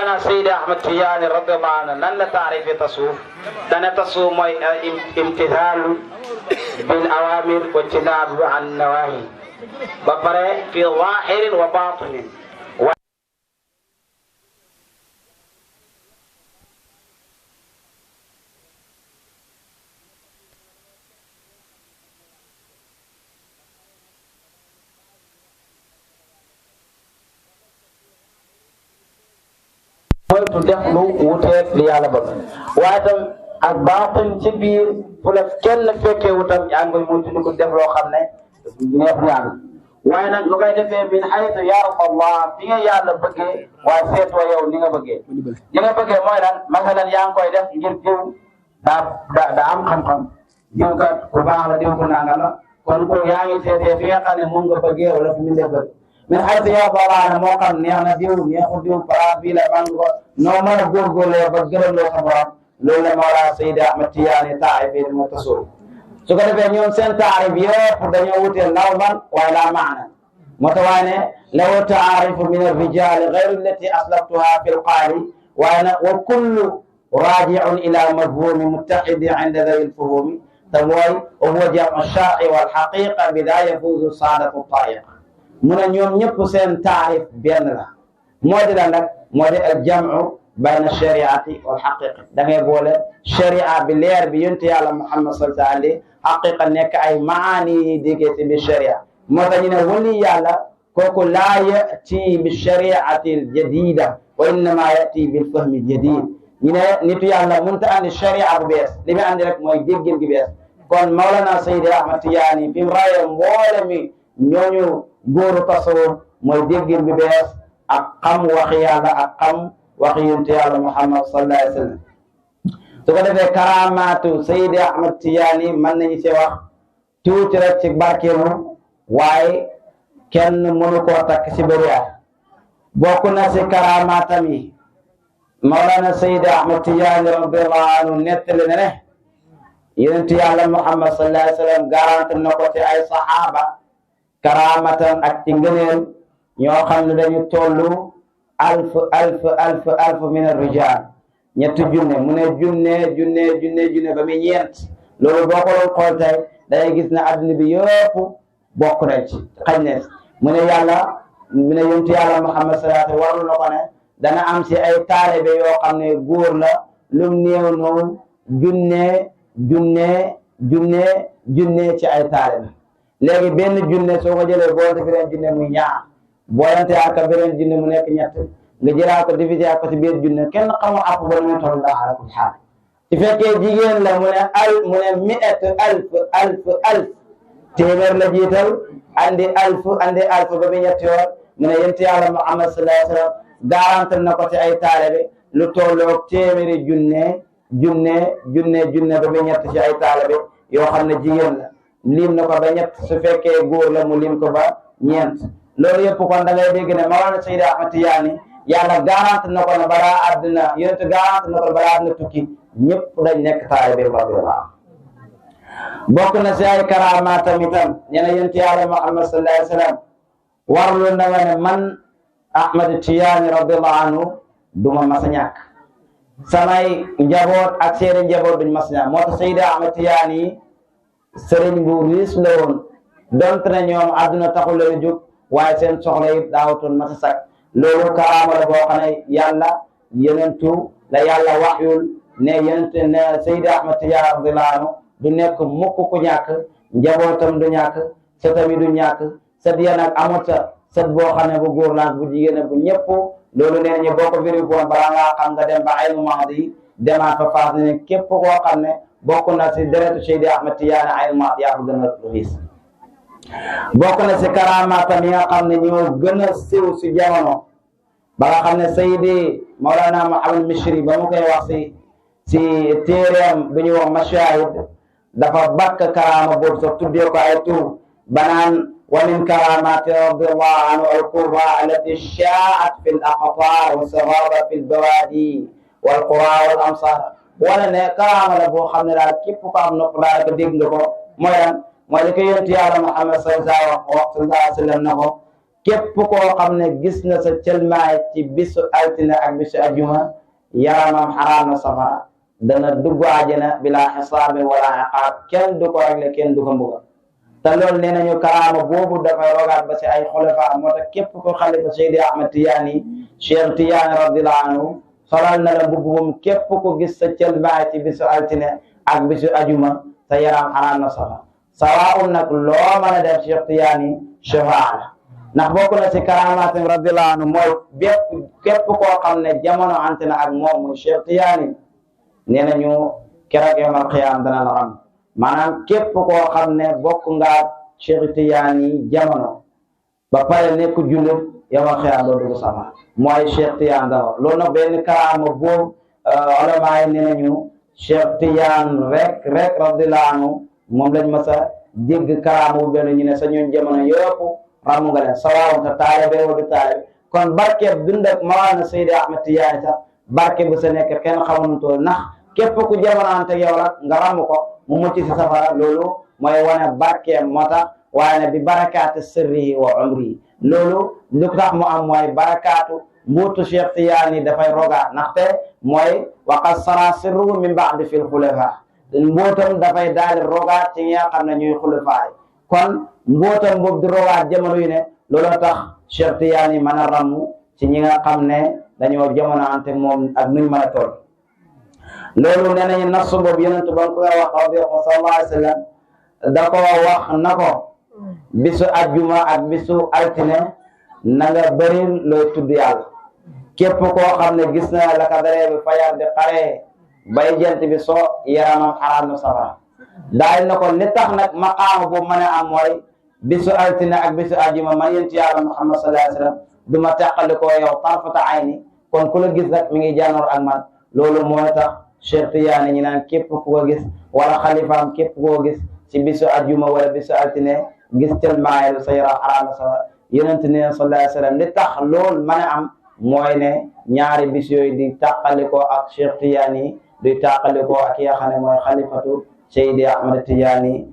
مولانا سيد أحمد تياني رضي الله عنه لن تعرف تصوف لن تصوم امتثال بالأوامر واجتناب عن النواهي بقرة في ظاهر وباطن moytu def lu wuteeg li yàlla bëgg waaye tam ak baatin ci biir fu la kenn fekkee wutam yaa ngi koy moytu di ko def loo xam ne neex yàlla waaye nag lu koy defee min haytu yarda Allah fi nga yàlla bëggee waaye seetoo yow ni nga bëggee li nga bëggee mooy lan masalan yaa ngi koy def ngir diw daa am xam-xam diw kat ku baax la diw ku nanga la kon ko yaa ngi seetee fi nga xam ne moom nga bëggee wala fi mu ne bëgg min haytu yarda Allah moo xam neex na diw neexul diw place bii la man ko noo mën a góorgóorlee ba gërëm loo sa borom loolu la Mawlana Seydi Ahmad Tijaani taarif yi moo tasawuf su ko defee ñoom seen taarif yëpp dañoo wutee nawman waaye laa maana moo tax waaye ne law taarifu min arrijaali gayru allati aslaftuha fi lqaali waaye nag wa kullu raajiun ila mafhumi muttaqidi inda dawi lfuhumi te mooy wa huwa jamu shar'i walxaqiqa bi daa yafuuzu saadatu tariqa mu ne ñoom ñëpp seen taarif benn la moo di la nag moo di al jamu bayna shariati wal xaqiqa da ngay boole sharia bi leer bi yonent yàlla Muhammad sallallahu alayhi xaqiqa nekk ay maani yi déggee ci bi sharia moo tax ñu ne wali yàlla kooku laa yati bi shariati al jadida wa innama yati bil fahmi al jadid ñu ne nitu yàlla mënut a andi sharia bu bees li muy andi rek mooy déggin gi bees kon Mawlana Seydi Ahmad Tijaani fi mu rayee mboole mi ñooñu góoru tasawuf mooy déggin bi bees ak xam waxi yàlla ak xam waxi yonent yàlla Muhammad sallallahu alayhi wa sallam su ko defee karaamaatu Seydi Ahmad Tijaani mën nañu ci wax tuuti rek ci barkeelu waaye kenn mënu koo takk ci bëri at bokk na ci karaamaatam yi Mawlana Seydi Ahmad Tijaani radiyallahu anhu nettali na ne yonent yàlla Muhammad sallallahu alayhi wa sallam garanti na ko ci ay saxaaba karaamatan ak ci ngëneel ñoo xam ne dañu tollu alf min ar-rijal ñetti junne mu ne junne ba muy ñeent loolu boo ko doon xool tey dangay gis ne adduna bi yëpp bokk nañ ci xañ ne mu ne yàlla mu ne yonent yàlla Muhammad sallallahu alayhi wa sallam warul na ko ne dana am si ay taalibe yoo xam ne góor la lum néew noonu junne ci ay taalibe léegi benn junne soo ko jëlee boolante beneen junne muy ñaar boolante ak beneen junne mu nekk ñett nga jëlaat ko divisé ak ko ci biir junne kenn xamul àpp ba nu mu toll daa ala kulli xaal su fekkee jigéen la mu ne mi'at alf téeméer la jiital andi alf ba mu ñetti yoon mu ne yonent yàlla Muhammad sallallahu alayhi wa sallam garantal na ko ci ay taalibe lu tolloog téeméeri junne ba mu ñett ci ay taalibe yoo xam ne jigéen la lim na ko ba ñett su fekkee góor la mu lim ko ba ñeent loolu yëpp kon da ngay dégg ne Mawlana Seydi Ahmad Tijaani yàlla garante na ko ne balaa àddina yonent garante na ko balaa àddina tukki ñëpp dañ nekk taalibe radiyallahu bokk na si ay karaamaatam itam ñu ne yonent yàlla Muhammad sallallahu alayhi wa sallam warlu na nga ne man Ahmad Tijaani radiyallahu anhu duma mas a ñàkk samay njaboot ak seeni njaboot duñ mas a ñàkk moo tax Seydi Ahmad Tijaani sëriñ bu riis la woon donte ne ñoom àdduna taxul leen jóg waaye seen soxla yi daawutoon masa sak loolu karaama la boo xam ne yàlla yenentu la yàlla waxyul ne yenent ne Seydi Ahmad Tijaani radiyallahu anhu du nekk mukk ku ñàkk njabootam du ñàkk sëtam yi du ñàkk sët ya nag amut sët boo xam ne bu góor la bu jigéen bu ñëpp loolu nee ñu boo ko vérifié woon balaa ngaa xam nga dem ba ay moment yi demaat fa faas ne képp koo xam ne bokk na si deretu Seydi Ahmad Tijaani ay moment yaa ko gën a riis bokk na si karaamaatam yi nga xam ne ñoo gën a siiw si jamono ba nga xam ne Seydi Mawlana Muhammad Mishri ba mu koy wax si téereem bu ñuy wax Mashaahid dafa bakk karaama boobu sax tuddee ko ay tur banaan wa min karaamaati radiyallahu anhu al-kubra allati shaa'at fi al-aqtaar wa saghara fi al-bawaadi wal qura wal amsaar wala ne karaama la boo xam ne daal képp ko am nopp daal ko dégg nga ko mooy lan mooy li ko yonent yàlla Muhammad sallallahu alayhi wa sallam na ko képp koo xam ne gis na sa cëlmaay ci bisu altine ak bisu ajuma yaramam xaraam na safara dana dugg àjjana bila xisaabin wala iqaab kenn du ko réglé kenn du ko mbugal te loolu nee nañu karaama boobu dafay rogaat ba si ay xulafa moo tax képp ko xalifa Seydi Ahmad Tijaani Cheikh Tijaani radiyallahu anhu solal na la mbubbum képp ko gis sa cëlmaay ci bisu altine ak bisu ajuma sa yaram xaraam na safara sawaa'un nag loo mën a def Cheikh Tijaani shafaa la ndax bokk na si karaamaatam radiyallahu anhu mooy képp koo xam ne jamono ante na ak moom muy Cheikh Tijaani nee nañu keroog yawmal qiyaama dana la ram maanaam képp koo xam ne bokk nga Cheikh Tijaani jamono ba pare nekk jullit yawmal qiyaama doo dugg safara mooy Cheikh Tijaani dawa loolu nag benn karaama boobu ulama yi nee nañu Cheikh Tijaani rek radiyallahu anhu moom lañ mas a dégg karaama bu benn ñu ne sa ñoon jamono yëpp ramu nga leen sawaaw ta taalibe wala du taalibe kon barke dund ak Mawlana Seydi Ahmad Tijaani sax barke bu sa nekk kenn xamuñu tool ndax képp ku jamonoante yow la nga ramu ko mu mucc si safara loolu mooy wane barke moo tax waaye ne bi barakaatu sirrihi wa umrihi loolu lu tax mu am mooy barakaatu mbuutu Cheikh Tijaani dafay rogaat ndaxte mooy waqad sara sirruhu min ba'di fil xulafa mbootam dafay daal di rogaat ci ñi nga xam ne ñuy xulafa yi kon mbootam boobu di rogaat jamono yu ne looloo tax Cheikh Tijaani mën a ramu ci ñi nga xam ne dañoo jamono ante moom ak nuñ mën a toll loolu nee nañu nasu boobu yonent ba ko wax sallallahu alayhi wa sallam da ko wax na ko bisu ajjuma ak bisu altine na nga bëri looy tudd yàlla képp koo xam ne gis na la ka daree bi fajar di xaree bay jant bi soo yaramam xaraam na safara daal na ko li tax nag maqaama boobu mën a am mooy bisu altine ak bisu ajjuma man yonent yàlla Muhammad sallallahu alayhi wa sallam du ma teqali koo yow tarfata ayni kon ku la gis rek mi ngi jànnoor ak man loolu mooy tax Cheikh Tijaani ñi naan képp ku ko gis wala xalifaam képp ku ko gis ci bisu ajjuma wala bisu altine gis telmaayelu sa yaram xaraam na safara yonent ne sallallahu alayhi wa sallam li tax loolu mën a am mooy ne ñaari bis yooyu di tàqalikoo ak Cheikh Tijaani di tàqalikoo ak ki nga xam ne mooy xalifatu Seydi Ahmad Tijaani